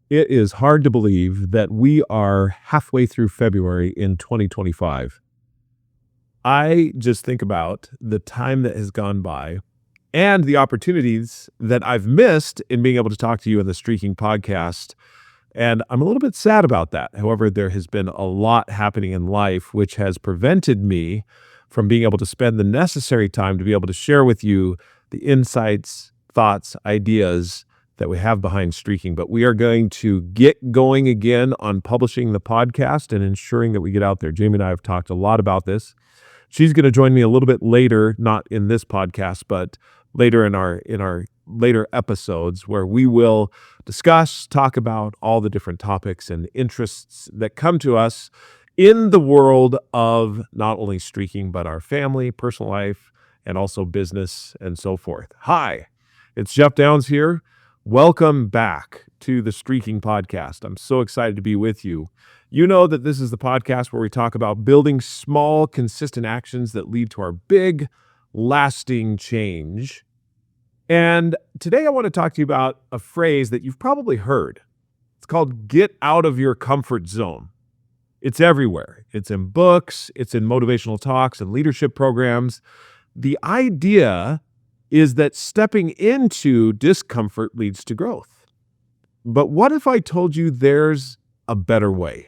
It is hard to believe that we are halfway through February in 2025. I just think about the time that has gone by and the opportunities that I've missed in being able to talk to you in the Streaking podcast. And I'm a little bit sad about that. However, there has been a lot happening in life which has prevented me from being able to spend the necessary time to be able to share with you the insights, thoughts, ideas that we have behind Streaking. But we are going to get going again on publishing the podcast and ensuring that we get out there. Jamie and I have talked a lot about this. She's going to join me a little bit later, not in this podcast, but later in our later episodes, where we will talk about all the different topics and interests that come to us in the world of not only Streaking, but our family, personal life, and also business and so forth. Hi, it's Jeff Downs here. Welcome back to the Streaking podcast. I'm so excited to be with you. You know that this is the podcast where we talk about building small, consistent actions that lead to our big, lasting change. And today I want to talk to you about a phrase that you've probably heard. It's called get out of your comfort zone. It's everywhere. It's in books, it's in motivational talks and leadership programs. The idea is that stepping into discomfort leads to growth. But what if I told you there's a better way?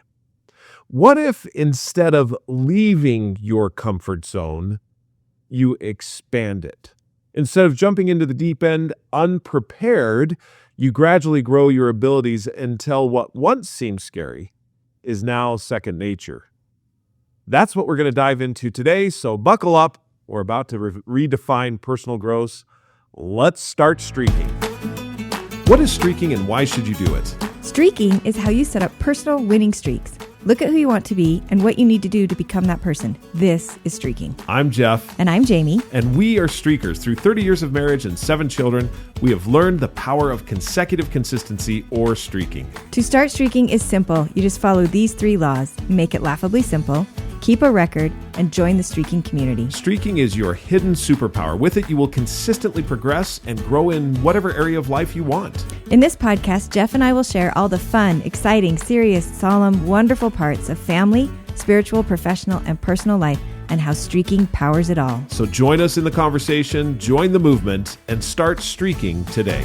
What if instead of leaving your comfort zone, you expand it? Instead of jumping into the deep end unprepared, you gradually grow your abilities until what once seemed scary is now second nature. That's what we're going to dive into today, so buckle up. We're about to redefine personal growth. Let's start Streaking. What is Streaking and why should you do it? Streaking is how you set up personal winning streaks. Look at who you want to be and what you need to do to become that person. This is Streaking. I'm Jeff. And I'm Jamie. And we are Streakers. Through 30 years of marriage and 7 children, we have learned the power of consecutive consistency or streaking. To start Streaking is simple. You just follow these 3 laws. Make it laughably simple, keep a record, and join the Streaking community. Streaking is your hidden superpower. With it, you will consistently progress and grow in whatever area of life you want. In this podcast, Jeff and I will share all the fun, exciting, serious, solemn, wonderful parts of family, spiritual, professional, and personal life, and how Streaking powers it all. So join us in the conversation, join the movement, and start Streaking today.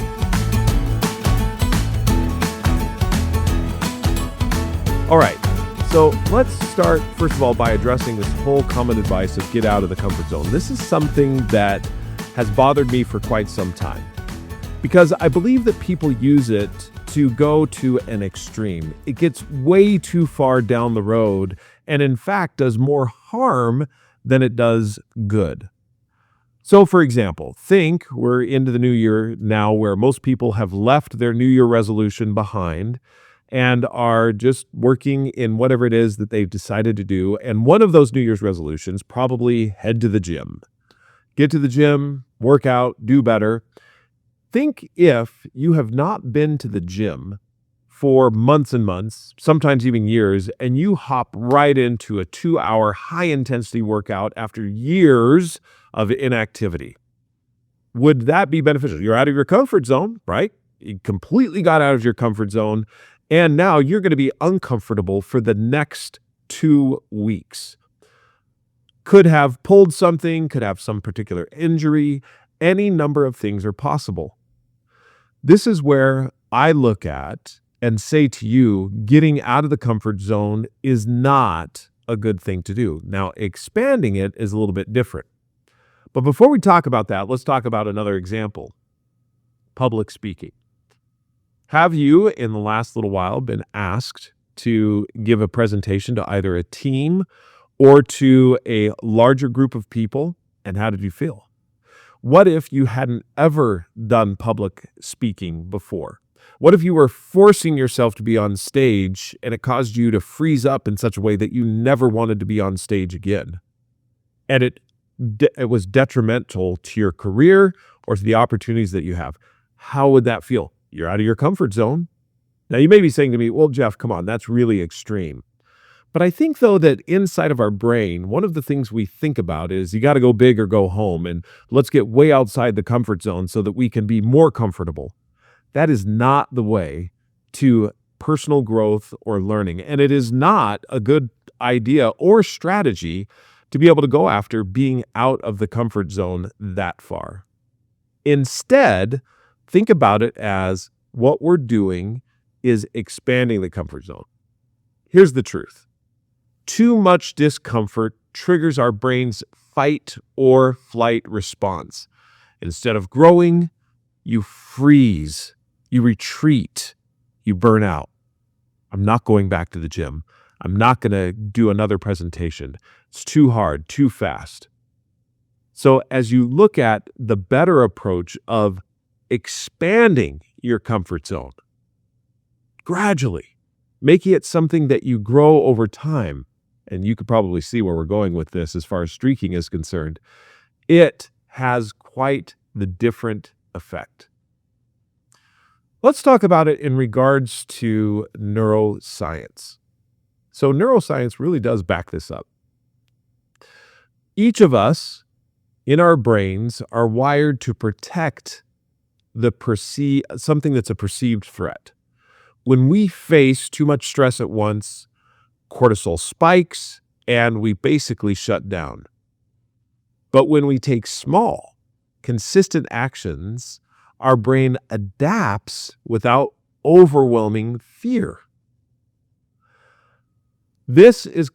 All right. So let's start, first of all, by addressing this whole common advice of get out of the comfort zone. This is something that has bothered me for quite some time because I believe that people use it to go to an extreme. It gets way too far down the road and, in fact, does more harm than it does good. So, for example, think we're into the new year now where most people have left their New Year resolution behind and are just working in whatever it is that they've decided to do. And one of those New Year's resolutions, probably head to the gym. Get to the gym, work out, do better. Think if you have not been to the gym for months and months, sometimes even years, and you hop right into a 2-hour high-intensity workout after years of inactivity. Would that be beneficial? You're out of your comfort zone, right? You completely got out of your comfort zone. And now you're going to be uncomfortable for the next 2 weeks. Could have pulled something, could have some particular injury. Any number of things are possible. This is where I look at and say to you, getting out of the comfort zone is not a good thing to do. Now, expanding it is a little bit different. But before we talk about that, let's talk about another example. Public speaking. Have you, in the last little while, been asked to give a presentation to either a team or to a larger group of people? And how did you feel? What if you hadn't ever done public speaking before? What if you were forcing yourself to be on stage and it caused you to freeze up in such a way that you never wanted to be on stage again? And it was detrimental to your career or to the opportunities that you have. How would that feel? You're out of your comfort zone. Now, you may be saying to me, well, Jeff, come on, that's really extreme. But I think, though, that inside of our brain, one of the things we think about is you got to go big or go home, and let's get way outside the comfort zone so that we can be more comfortable. That is not the way to personal growth or learning. And it is not a good idea or strategy to be able to go after being out of the comfort zone that far. Instead, think about it as what we're doing is expanding the comfort zone. Here's the truth. Too much discomfort triggers our brain's fight or flight response. Instead of growing, you freeze, you retreat, you burn out. I'm not going back to the gym. I'm not going to do another presentation. It's too hard, too fast. So as you look at the better approach of expanding your comfort zone, gradually, making it something that you grow over time, and you could probably see where we're going with this as far as streaking is concerned, it has quite the different effect. Let's talk about it in regards to neuroscience. So neuroscience really does back this up. Each of us in our brains are wired to protect something that's a perceived threat. When we face too much stress at once, cortisol spikes and we basically shut down. But when we take small, consistent actions, our brain adapts without overwhelming fear. Educators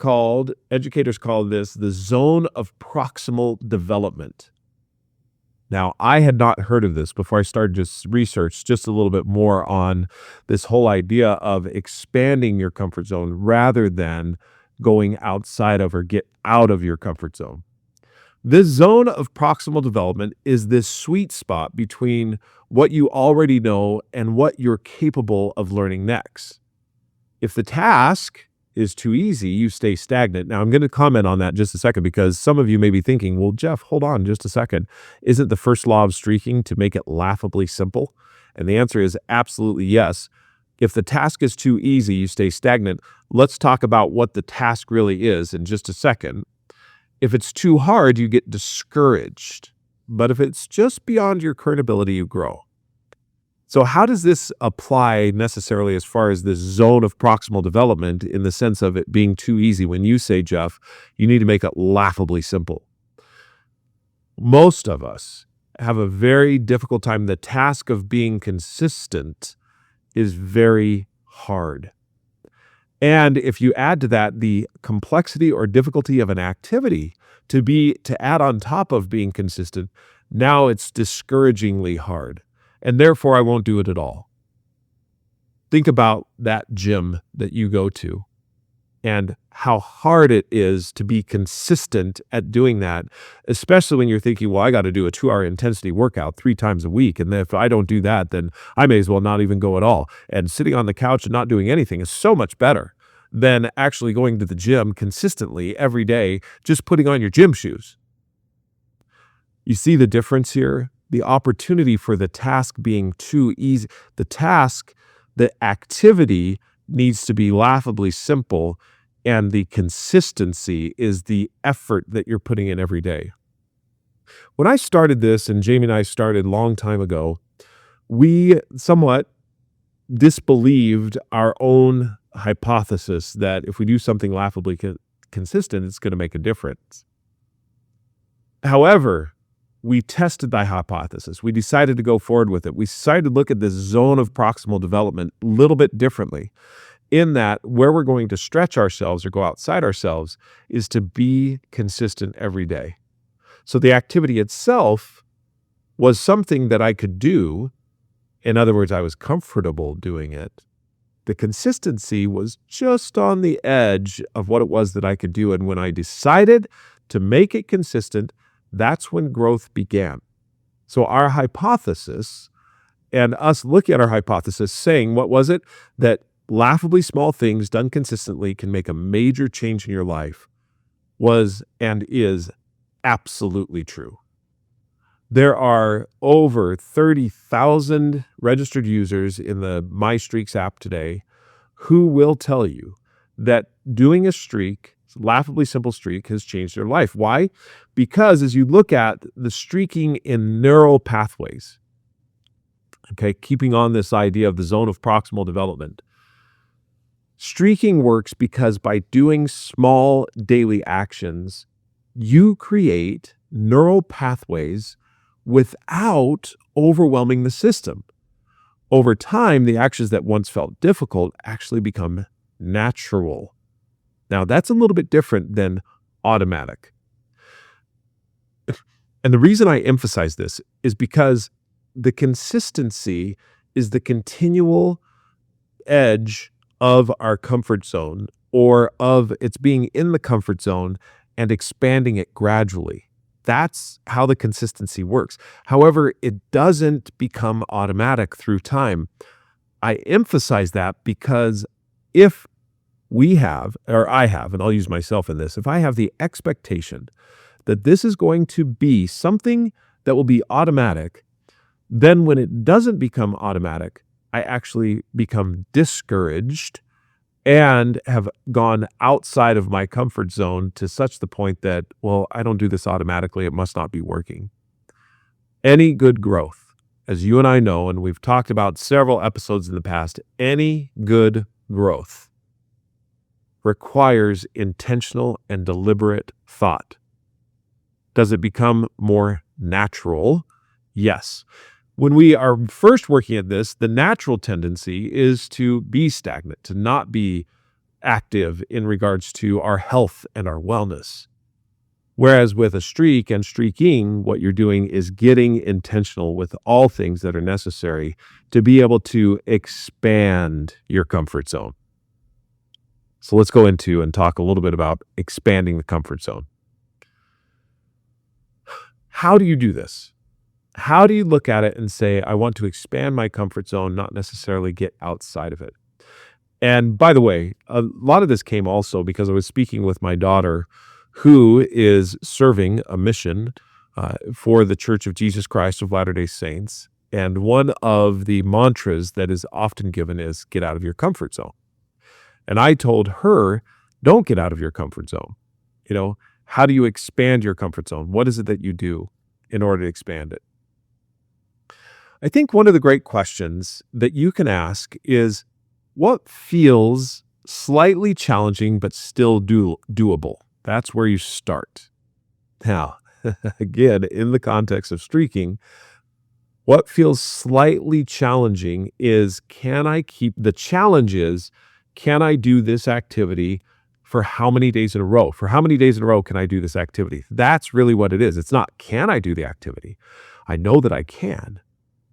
call this the zone of proximal development. Now, I had not heard of this before I started just research just a little bit more on this whole idea of expanding your comfort zone rather than going outside of or get out of your comfort zone. This zone of proximal development is this sweet spot between what you already know and what you're capable of learning next. If the task is too easy, you stay stagnant. Now, I'm going to comment on that just a second because some of you may be thinking, well, Jeff, hold on just a second. Isn't the first law of streaking to make it laughably simple? And the answer is absolutely yes. If the task is too easy, you stay stagnant. Let's talk about what the task really is in just a second. If it's too hard, you get discouraged. But if it's just beyond your current ability, you grow. So how does this apply necessarily as far as this zone of proximal development in the sense of it being too easy? When you say, Jeff, you need to make it laughably simple. Most of us have a very difficult time. The task of being consistent is very hard. And if you add to that the complexity or difficulty of an activity to add on top of being consistent, now it's discouragingly hard. And therefore, I won't do it at all. Think about that gym that you go to and how hard it is to be consistent at doing that, especially when you're thinking, well, I got to do a 2-hour intensity workout 3 times a week. And if I don't do that, then I may as well not even go at all. And sitting on the couch and not doing anything is so much better than actually going to the gym consistently every day, just putting on your gym shoes. You see the difference here? The opportunity for the task being too easy. The activity needs to be laughably simple, and the consistency is the effort that you're putting in every day. When I started this, and Jamie and I started a long time ago, we somewhat disbelieved our own hypothesis that if we do something laughably consistent, it's going to make a difference. However, we tested the hypothesis. We decided to go forward with it. We decided to look at this zone of proximal development a little bit differently, in that where we're going to stretch ourselves or go outside ourselves is to be consistent every day. So the activity itself was something that I could do. In other words, I was comfortable doing it. The consistency was just on the edge of what it was that I could do. And when I decided to make it consistent, that's when growth began. So our hypothesis, and us looking at our hypothesis saying, what was it? That laughably small things done consistently can make a major change in your life, was and is absolutely true. There are over 30,000 registered users in the My Streaks app today who will tell you that doing a streak, laughably simple streak, has changed their life. Why? Because as you look at the streaking in neural pathways, okay, keeping on this idea of the zone of proximal development, Streaking works because by doing small daily actions, you create neural pathways without overwhelming the system. Over time, the actions that once felt difficult actually become natural. Now, that's a little bit different than automatic. And the reason I emphasize this is because the consistency is the continual edge of our comfort zone, or of it's being in the comfort zone and expanding it gradually. That's how the consistency works. However, it doesn't become automatic through time. I emphasize that because if we have, or I have, and I'll use myself in this, if I have the expectation that this is going to be something that will be automatic, then when it doesn't become automatic, I actually become discouraged and have gone outside of my comfort zone to such the point that, well, I don't do this automatically. It must not be working. Any good growth, as you and I know, and we've talked about several episodes in the past, any good growth requires intentional and deliberate thought. Does it become more natural? Yes. When we are first working at this, the natural tendency is to be stagnant, to not be active in regards to our health and our wellness. Whereas with a streak and streaking, what you're doing is getting intentional with all things that are necessary to be able to expand your comfort zone. So let's go into and talk a little bit about expanding the comfort zone. How do you do this? How do you look at it and say, I want to expand my comfort zone, not necessarily get outside of it? And by the way, a lot of this came also because I was speaking with my daughter, who is serving a mission for the Church of Jesus Christ of Latter-day Saints. And one of the mantras that is often given is, get out of your comfort zone. And I told her, don't get out of your comfort zone. How do you expand your comfort zone? What is it that you do in order to expand it? I think one of the great questions that you can ask is, what feels slightly challenging but still doable? That's where you start. Now, again, in the context of streaking, what feels slightly challenging is, can I do this activity for how many days in a row? For how many days in a row can I do this activity? That's really what it is. It's not, can I do the activity? I know that I can.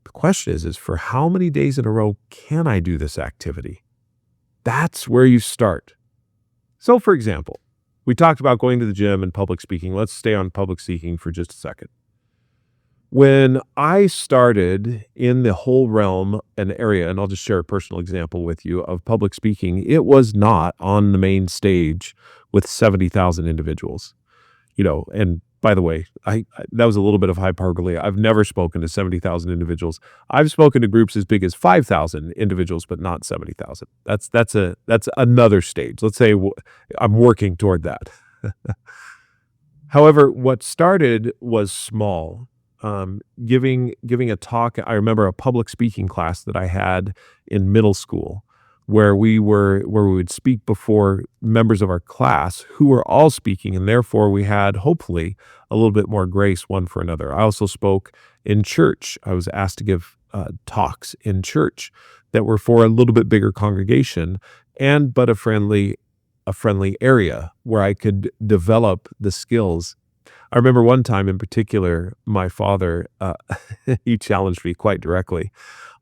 The question is for how many days in a row can I do this activity? That's where you start. So, for example, we talked about going to the gym and public speaking. Let's stay on public speaking for just a second. When I started in the whole realm and area, and I'll just share a personal example with you of public speaking, it was not on the main stage with 70,000 individuals, and by the way, that was a little bit of hyperbole. I've never spoken to 70,000 individuals. I've spoken to groups as big as 5,000 individuals, but not 70,000. That's another stage. Let's say I'm working toward that. However, what started was small. Giving a talk. I remember a public speaking class that I had in middle school, where we would speak before members of our class who were all speaking, and therefore we had hopefully a little bit more grace one for another. I also spoke in church. I was asked to give talks in church that were for a little bit bigger congregation, but a friendly area where I could develop the skills. I remember one time in particular, my father, he challenged me quite directly.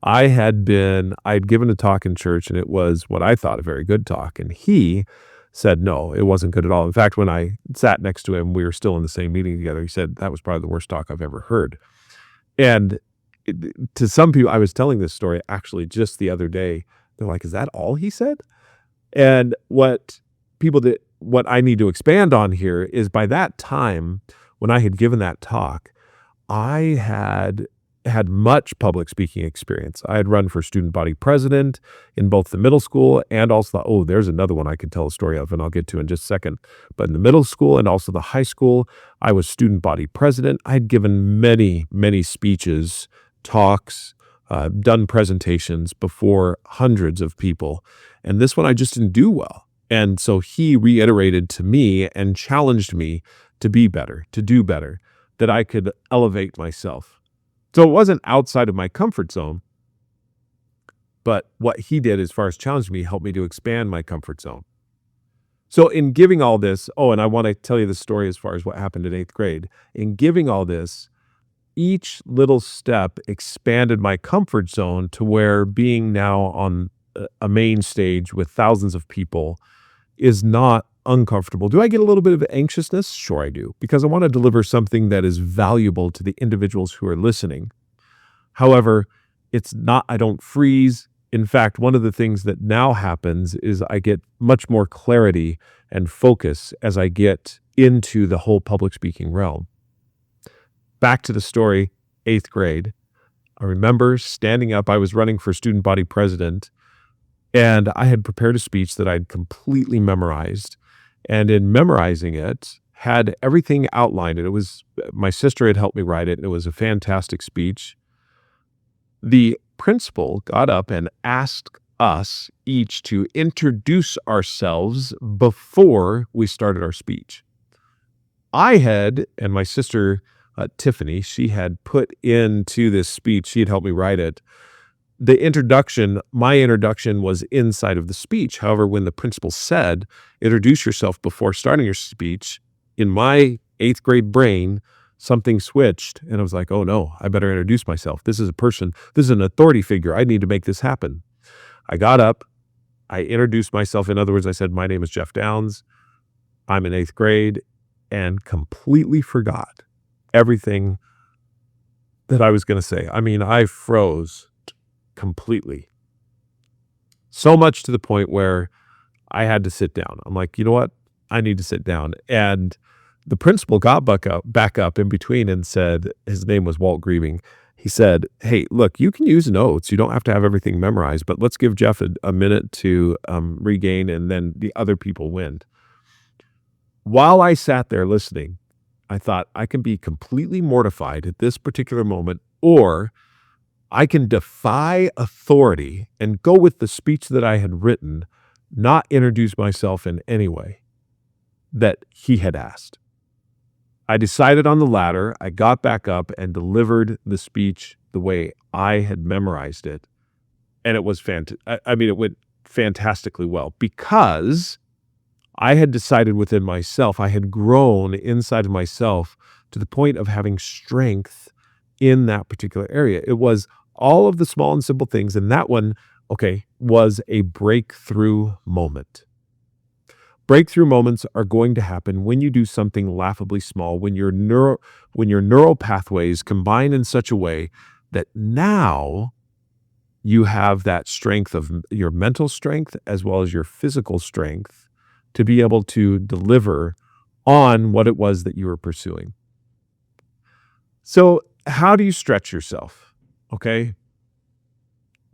I'd given a talk in church, and it was what I thought a very good talk. And he said, no, it wasn't good at all. In fact, when I sat next to him, we were still in the same meeting together. He said, that was probably the worst talk I've ever heard. And to some people, I was telling this story actually just the other day. They're like, is that all he said? And what I need to expand on here is, by that time, when I had given that talk, I had much public speaking experience. I had run for student body president in both the middle school and also, there's another one I could tell a story of, and I'll get to in just a second. But in the middle school and also the high school, I was student body president. I'd given many, many speeches, talks, done presentations before hundreds of people. And this one I just didn't do well. And so he reiterated to me and challenged me to be better, to do better, that I could elevate myself. So it wasn't outside of my comfort zone, but what he did as far as challenging me helped me to expand my comfort zone. So in giving all this, and I want to tell you the story as far as what happened in 8th grade. In giving all this, each little step expanded my comfort zone to where being now on a main stage with thousands of people is not uncomfortable. Do I get a little bit of anxiousness? Sure I do, because I want to deliver something that is valuable to the individuals who are listening. However, it's not, I don't freeze. In fact, one of the things that now happens is I get much more clarity and focus as I get into the whole public speaking realm. Back to the story, 8th grade. I remember standing up. I was running for student body president, and I had prepared a speech that I'd completely memorized. And in memorizing it, had everything outlined. And it was, my sister had helped me write it, and it was a fantastic speech. The principal got up and asked us each to introduce ourselves before we started our speech. And my sister, Tiffany, she had put into this speech, she had helped me write it. My introduction was inside of the speech. However, when the principal said, introduce yourself before starting your speech, in my 8th grade brain, something switched, and I was like, oh no, I better introduce myself. This is an authority figure. I need to make this happen. I got up, I introduced myself. In other words, I said, my name is Jeff Downs. I'm in 8th grade, and completely forgot everything that I was going to say. I mean, I froze completely. So much to the point where I had to sit down. I'm like, you know what? I need to sit down. And the principal got back up in between and said, his name was Walt Grieving. He said, hey, look, you can use notes. You don't have to have everything memorized, but let's give Jeff a minute to regain, and then the other people win. While I sat there listening, I thought I can be completely mortified at this particular moment, or I can defy authority and go with the speech that I had written, not introduce myself in any way that he had asked. I decided on the latter. I got back up and delivered the speech the way I had memorized it. And it was it went fantastically well, because I had decided within myself, I had grown inside of myself to the point of having strength in that particular area. It was all of the small and simple things. And that one, was a breakthrough moment. Breakthrough moments are going to happen when you do something laughably small, when your neural pathways combine in such a way that now you have that strength of your mental strength as well as your physical strength to be able to deliver on what it was that you were pursuing. So how do you stretch yourself?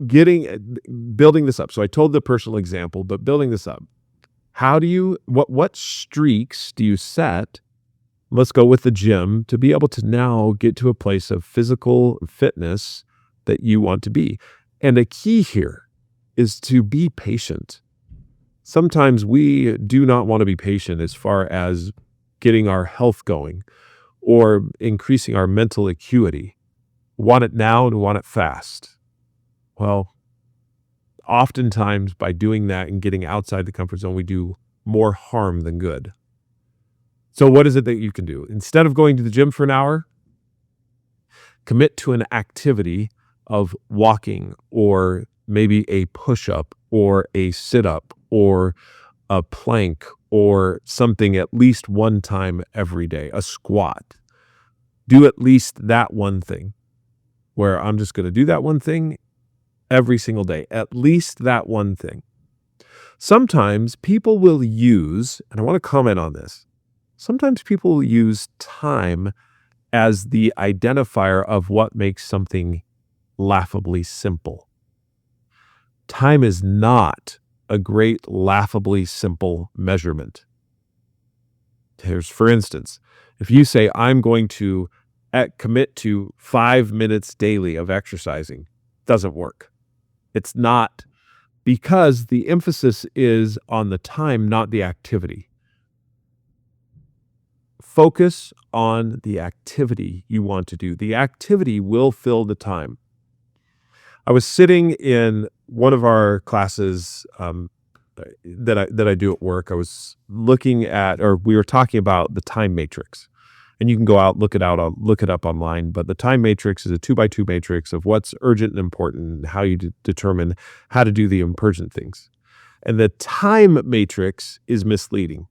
Building this up. So I told the personal example, but building this up. What streaks do you set? Let's go with the gym, to be able to now get to a place of physical fitness that you want to be. And the key here is to be patient. Sometimes we do not want to be patient as far as getting our health going or increasing our mental acuity. Want it now and want it fast. Well, oftentimes by doing that and getting outside the comfort zone, we do more harm than good. So what is it that you can do? Instead of going to the gym for an hour, commit to an activity of walking, or maybe a push-up or a sit-up or a plank or something at least one time every day, a squat. Do at least that one thing, where I'm just going to do that one thing every single day, at least that one thing. Sometimes people will use, and I want to comment on this, sometimes people will use time as the identifier of what makes something laughably simple. Time is not a great laughably simple measurement. For instance, if you say, I'm going to commit to 5 minutes daily of exercising, doesn't work. It's not, because the emphasis is on the time, not the activity. Focus on the activity you want to do. The activity will fill the time. I was sitting in one of our classes that I do at work. I was looking at, or we were talking about the time matrix. And you can go out, look it up online. But the time matrix is a 2x2 matrix of what's urgent and important, and how you determine how to do the urgent things. And the time matrix is misleading.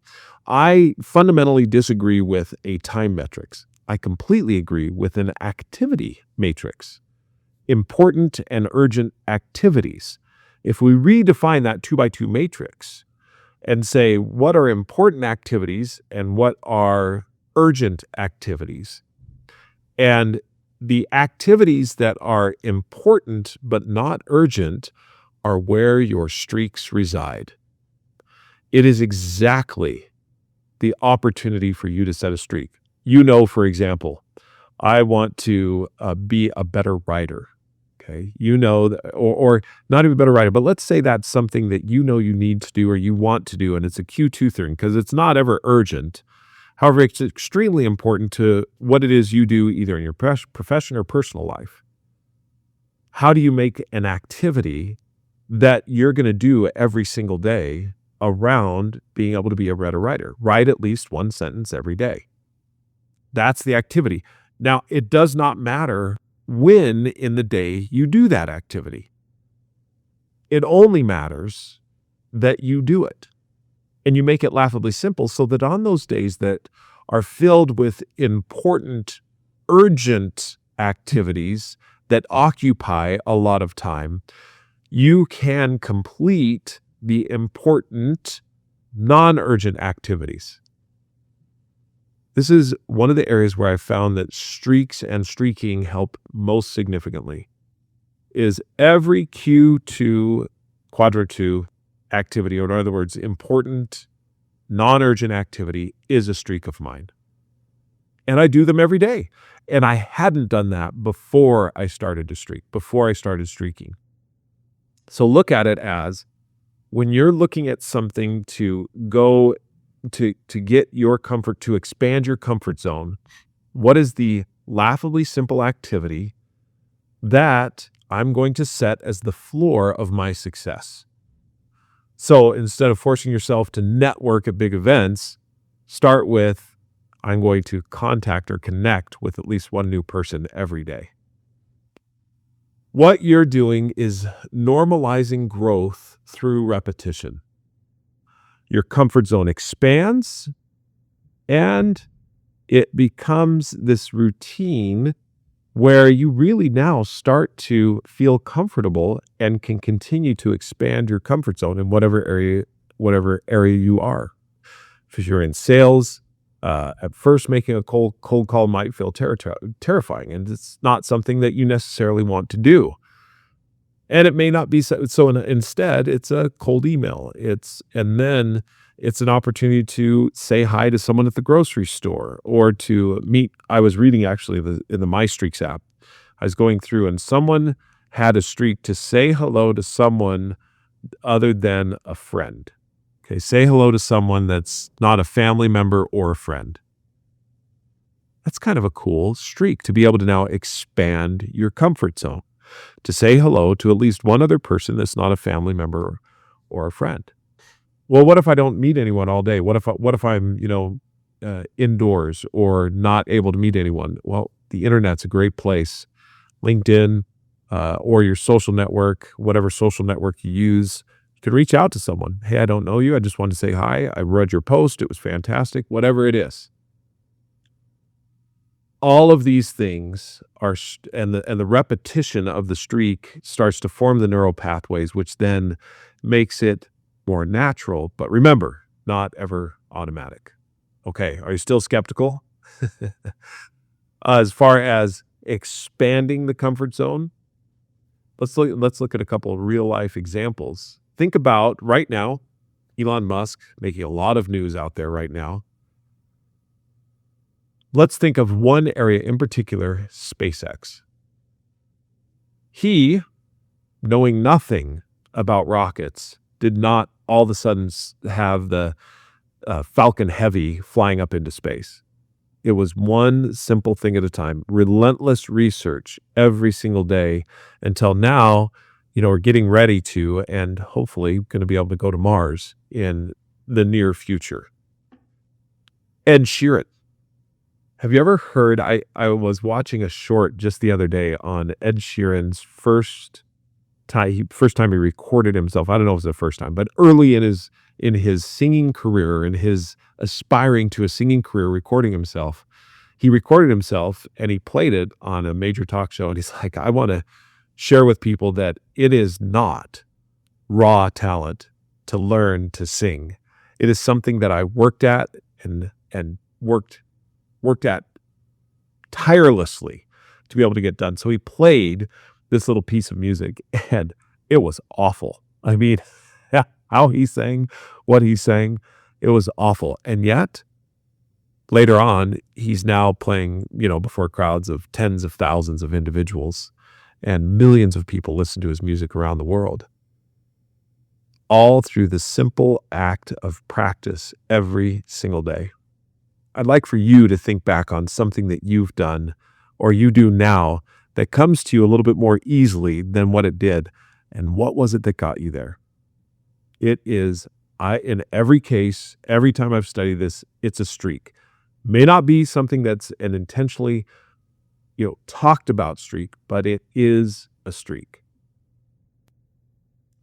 I fundamentally disagree with a time matrix. I completely agree with an activity matrix. Important and urgent activities. If we redefine that 2x2 matrix and say what are important activities and what are urgent activities, and the activities that are important but not urgent are where your streaks reside. It is exactly the opportunity for you to set a streak. For example, I want to be a better writer. Okay, or not even a better writer, but let's say that's something that you need to do or you want to do, and it's a Q2 thing because it's not ever urgent. However, it's extremely important to what it is you do either in your profession or personal life. How do you make an activity that you're going to do every single day around being able to be a better writer? Write at least one sentence every day. That's the activity. Now, it does not matter when in the day you do that activity. It only matters that you do it. And you make it laughably simple so that on those days that are filled with important, urgent activities that occupy a lot of time, you can complete the important, non-urgent activities. This is one of the areas where I found that streaks and streaking help most significantly, is every Q2, quadrant 2 activity, or in other words, important, non-urgent activity is a streak of mine. And I do them every day. And I hadn't done that before I started to streak, before I started streaking. So look at it as when you're looking at something to go to get your comfort, to expand your comfort zone, what is the laughably simple activity that I'm going to set as the floor of my success? So instead of forcing yourself to network at big events, start with, I'm going to contact or connect with at least one new person every day. What you're doing is normalizing growth through repetition. Your comfort zone expands and it becomes this routine where you really now start to feel comfortable and can continue to expand your comfort zone in whatever area you are. If you're in sales, at first making a cold call might feel terrifying, and it's not something that you necessarily want to do. And it may not be so. Instead, it's a cold email. And then it's an opportunity to say hi to someone at the grocery store or to meet. I was reading actually in the My Streaks app. I was going through and someone had a streak to say hello to someone other than a friend. Okay, say hello to someone that's not a family member or a friend. That's kind of a cool streak to be able to now expand your comfort zone, to say hello to at least one other person that's not a family member or a friend. Well, what if I don't meet anyone all day? What if I'm, indoors or not able to meet anyone? Well, the internet's a great place. LinkedIn, or your social network, whatever social network you use, you could reach out to someone. Hey, I don't know you. I just wanted to say hi. I read your post. It was fantastic. Whatever it is. All of these things are, and the repetition of the streak starts to form the neural pathways, which then makes it more natural. But remember, not ever automatic. Okay, are you still skeptical? As far as expanding the comfort zone, let's look at a couple of real life examples. Think about right now, Elon Musk making a lot of news out there right now. Let's think of one area in particular, SpaceX. He knowing nothing about rockets, did not all of a sudden have the Falcon Heavy flying up into space. It was one simple thing at a time, relentless research every single day until now, we're getting ready to, and hopefully going to be able to go to Mars in the near future. Ed Sheeran. Have you ever heard, I was watching a short just the other day on Ed Sheeran's first time he recorded himself. I don't know if it was the first time, but early in his singing career, in his aspiring to a singing career, recording himself, he recorded himself and he played it on a major talk show. And he's like, I want to share with people that it is not raw talent to learn to sing. It is something that I worked at and worked at tirelessly to be able to get done. So he played this little piece of music and it was awful. I mean, how he sang, what he sang, it was awful. And yet later on, he's now playing, before crowds of tens of thousands of individuals, and millions of people listen to his music around the world. All through the simple act of practice every single day. I'd like for you to think back on something that you've done or you do now that comes to you a little bit more easily than what it did. And what was it that got you there? It is, in every case, every time I've studied this, it's a streak. May not be something that's an intentionally, talked about streak, but it is a streak.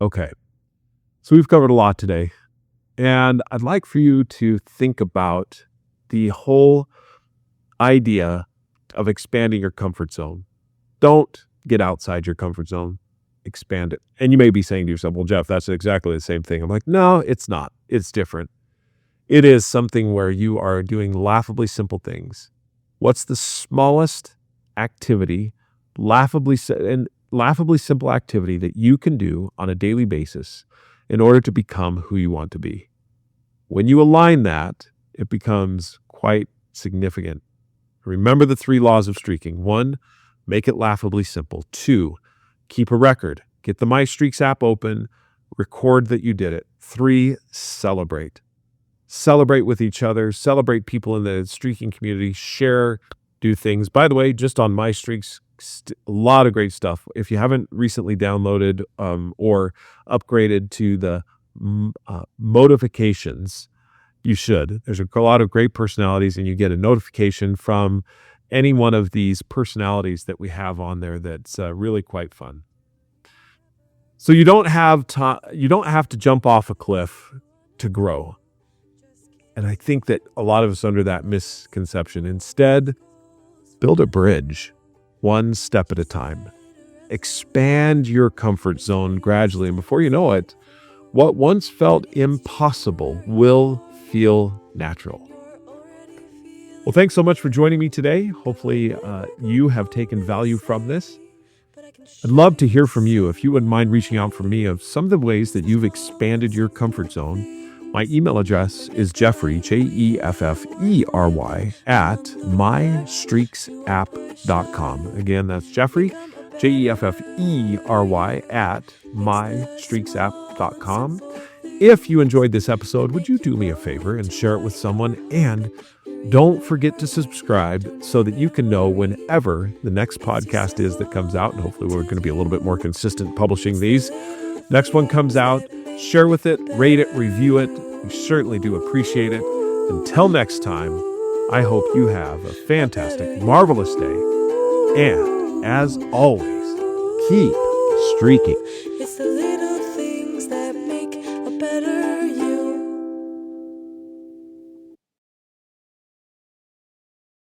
Okay. So we've covered a lot today. And I'd like for you to think about the whole idea of expanding your comfort zone. Don't get outside your comfort zone. Expand it. And you may be saying to yourself, well, Jeff, that's exactly the same thing. I'm like, no, it's not. It's different. It is something where you are doing laughably simple things. What's the smallest activity, laughably simple activity that you can do on a daily basis in order to become who you want to be? When you align that, it becomes quite significant. Remember the 3 laws of streaking. 1, make it laughably simple. 2, keep a record. Get the My Streaks app open. Record that you did it. 3, celebrate. Celebrate with each other. Celebrate people in the streaking community. Share, do things. By the way, just on My Streaks, a lot of great stuff. If you haven't recently downloaded or upgraded to the notifications, you should. There's a lot of great personalities, and you get a notification from any one of these personalities that we have on there that's really quite fun. So you don't have to jump off a cliff to grow. And I think that a lot of us under that misconception. Instead, build a bridge, one step at a time. Expand your comfort zone gradually, and before you know it, what once felt impossible will feel natural. Well, thanks so much for joining me today. Hopefully you have taken value from this. I'd love to hear from you. If you wouldn't mind reaching out for me of some of the ways that you've expanded your comfort zone. My email address is Jeffrey, Jeffery, at mystreaksapp.com. Again, that's Jeffrey, Jeffery, at mystreaksapp.com. If you enjoyed this episode, would you do me a favor and share it with someone? And don't forget to subscribe so that you can know whenever the next podcast is that comes out. And hopefully we're going to be a little bit more consistent publishing these. Next one comes out, share with it, rate it, review it. We certainly do appreciate it. Until next time, I hope you have a fantastic, marvelous day. And as always, keep streaking. It's the little things that make a better you.